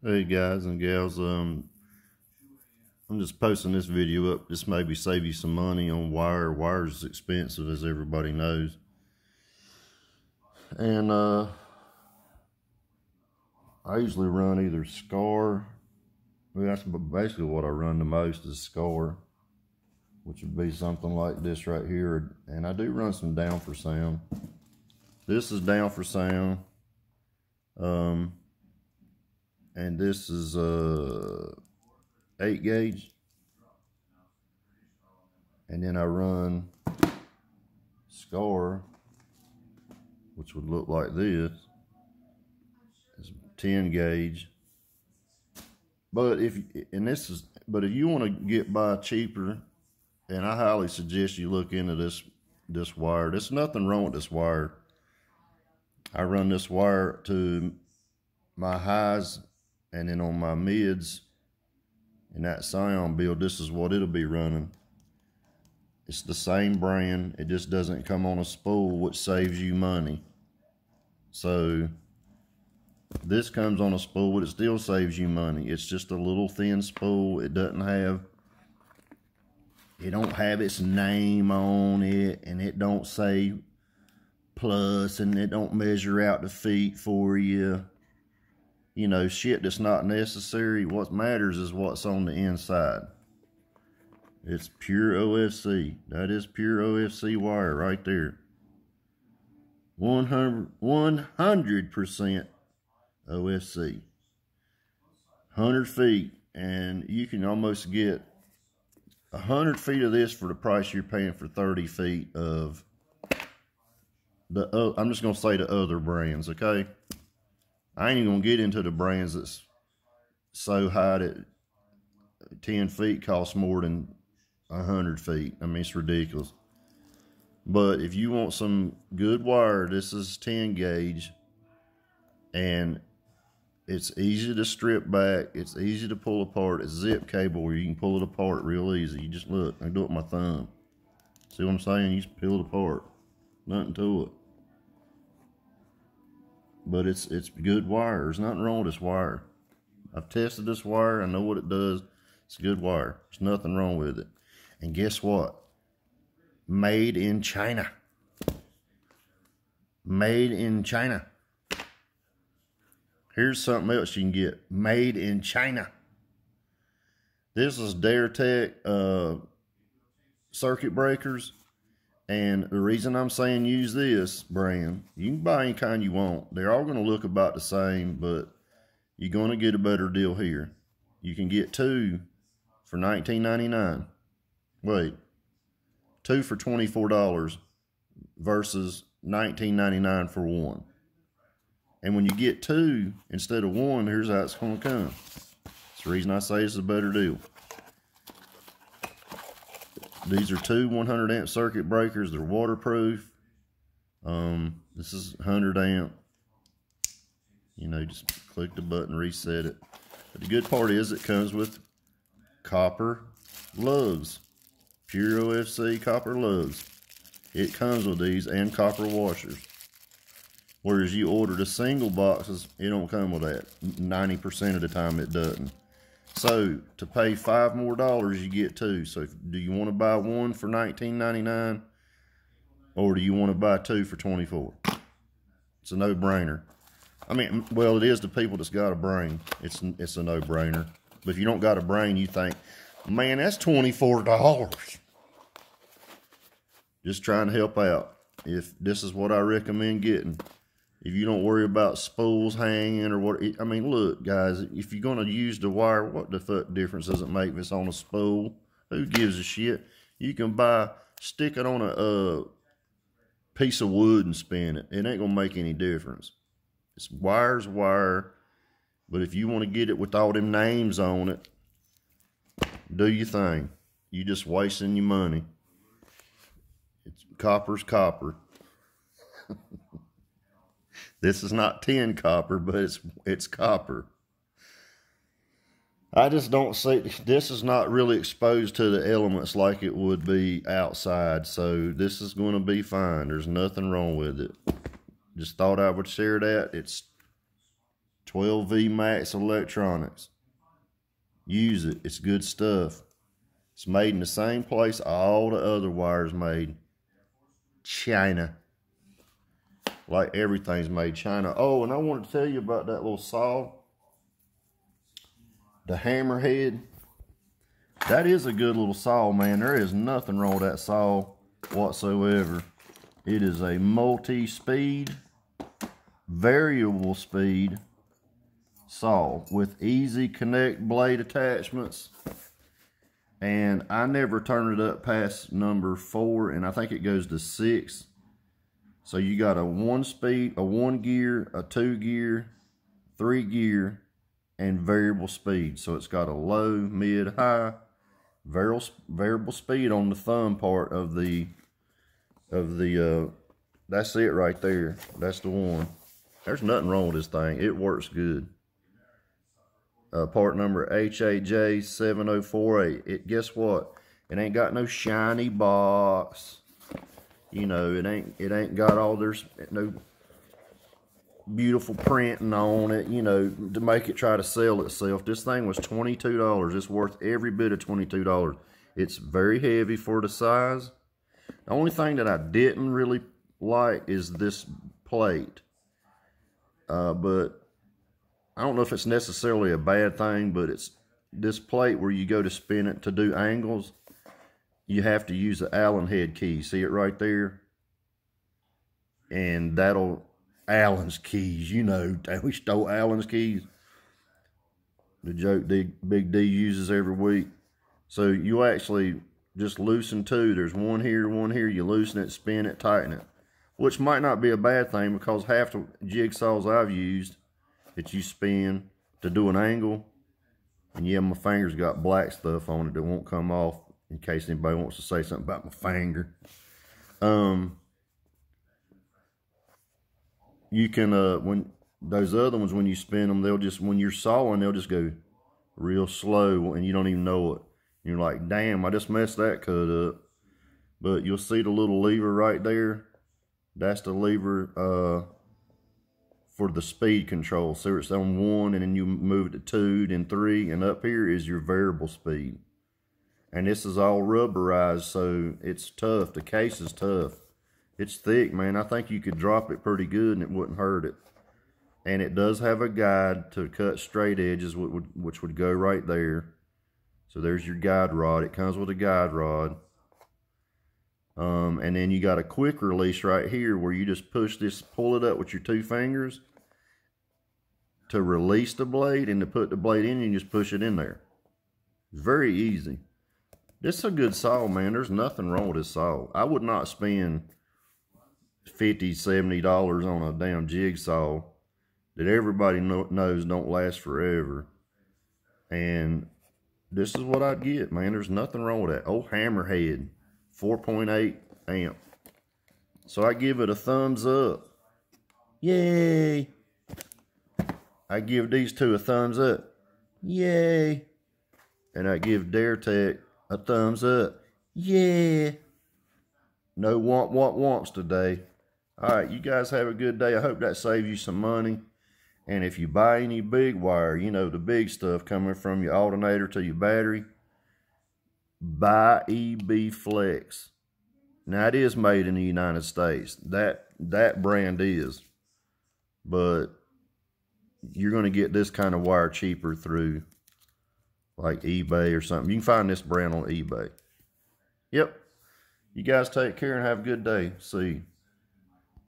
Hey guys and gals, I'm just posting this video up. This maybe save you some money on wire. Wire is expensive, as everybody knows. And I usually run either Scar. Well, that's basically what I run the most is Scar, which would be something like this right here. And I do run some down for sound. This is down for sound. And this is 8 gauge, and then I run Scar, which would look like this. It's 10 gauge. But if you want to get by cheaper, and I highly suggest you look into this wire. There's nothing wrong with this wire. I run this wire to my highs, and then on my mids in that Scion build, this is what it'll be running. It's the same brand. It just doesn't come on a spool, which saves you money. So this comes on a spool, but it still saves you money. It's just a little thin spool. It don't have its name on it, and it don't say plus, and it don't measure out the feet for you. You know, shit that's not necessary. What matters is what's on the inside. It's pure OFC. That is pure OFC wire right there. 100% OFC. 100 feet, and you can almost get 100 feet of this for the price you're paying for 30 feet of the, I'm just going to say the other brands, okay? I ain't even gonna get into the brands that's so high that 10 feet costs more than 100 feet. I mean, it's ridiculous. But if you want some good wire, this is 10 gauge, and it's easy to strip back. It's easy to pull apart. It's zip cable where you can pull it apart real easy. You just look. I do it with my thumb. See what I'm saying? You just peel it apart. Nothing to it. But it's good wire. There's nothing wrong with this wire. I've tested this wire. I know what it does. It's good wire. There's nothing wrong with it. And guess what? Made in China. Made in China. Here's something else you can get. Made in China. This is Daretech circuit breakers. And the reason I'm saying use this brand, you can buy any kind you want. They're all going to look about the same, but you're going to get a better deal here. You can get 2 for $19.99. Wait, 2 for $24 versus $19.99 for 1. And when you get 2 instead of 1, here's how it's going to come. That's the reason I say it's a better deal. These are 2 100 amp circuit breakers. They're waterproof. This is 100 amp. You know, just click the button, reset it. But the good part is it comes with copper lugs. Pure OFC copper lugs. It comes with these and copper washers. Whereas you order the single boxes, it don't come with that. 90% of the time it doesn't. So to pay $5 more, you get 2. So do you want to buy 1 for $19.99, or do you want to buy 2 for $24? It's a no-brainer. I mean, well, it is to people that's got a brain. It's a no-brainer. But if you don't got a brain, you think, man, that's $24. Just trying to help out. If this is what I recommend getting. If you don't worry about spools hanging or what, I mean, look, guys, if you're going to use the wire, what the fuck difference does it make if it's on a spool? Who gives a shit? You can stick it on a piece of wood and spin it. It ain't going to make any difference. It's wire's wire, but if you want to get it with all them names on it, do your thing. You just wasting your money. Copper's copper. This is not tin copper, but it's copper. I just don't see, this is not really exposed to the elements like it would be outside, so this is going to be fine. There's nothing wrong with it. Just thought I would share that. It's 12V Max Electronics. Use it. It's good stuff. It's made in the same place all the other wires made. China. Like everything's made China. Oh, and I wanted to tell you about that little saw. The Hammerhead. That is a good little saw, man. There is nothing wrong with that saw whatsoever. It is a multi-speed, variable speed saw with easy connect blade attachments. And I never turn it up past number 4, and I think it goes to 6. So you got a 1-speed, a 1-gear, a 2-gear, 3-gear, and variable speed. So it's got a low, mid, high, variable speed on the thumb part of the that's it right there. That's the one. There's nothing wrong with this thing. It works good. Part number HAJ7048. Guess what? It ain't got no shiny box. You know, it ain't got all there's no beautiful printing on it, you know, to make it try to sell itself. This thing was $22. It's worth every bit of $22. It's very heavy for the size. The only thing that I didn't really like is this plate. But I don't know if it's necessarily a bad thing, but it's this plate where you go to spin it to do angles. You have to use the Allen head key. See it right there? And that'll, Allen's keys, you know, we stole Allen's keys. The joke Big D uses every week. So you actually just loosen two. There's one here, one here. You loosen it, spin it, tighten it. Which might not be a bad thing, because half the jigsaws I've used that you spin to do an angle, and yeah, my finger's got black stuff on it that won't come off, in case anybody wants to say something about my finger. You can, when those other ones, when you spin them, they'll just, when you're sawing, they'll just go real slow, and you don't even know it. You're like, damn, I just messed that cut up. But you'll see the little lever right there. That's the lever for the speed control. So it's on 1, and then you move it to 2, then 3, and up here is your variable speed. And this is all rubberized, so it's tough. The case is tough. It's thick, man. I think you could drop it pretty good and it wouldn't hurt it. And it does have a guide to cut straight edges, which would go right there. So there's your guide rod. It comes with a guide rod. And then you got a quick release right here where you just push this, pull it up with your 2 fingers to release the blade, and to put the blade in, you just push it in there. It's very easy. This is a good saw, man. There's nothing wrong with this saw. I would not spend $50, $70 on a damn jigsaw that everybody knows don't last forever. And this is what I'd get, man. There's nothing wrong with that. Oh, Hammerhead, 4.8 amp. So I give it a thumbs up. Yay! I give these two a thumbs up. Yay! And I give Daretech a thumbs up. Yeah! No womps today. Alright, you guys have a good day. I hope that saves you some money. And if you buy any big wire, you know, the big stuff coming from your alternator to your battery, buy EB Flex. Now, it is made in the United States. That brand is. But you're going to get this kind of wire cheaper through like eBay or something. You can find this brand on eBay. Yep. You guys take care and have a good day. See you.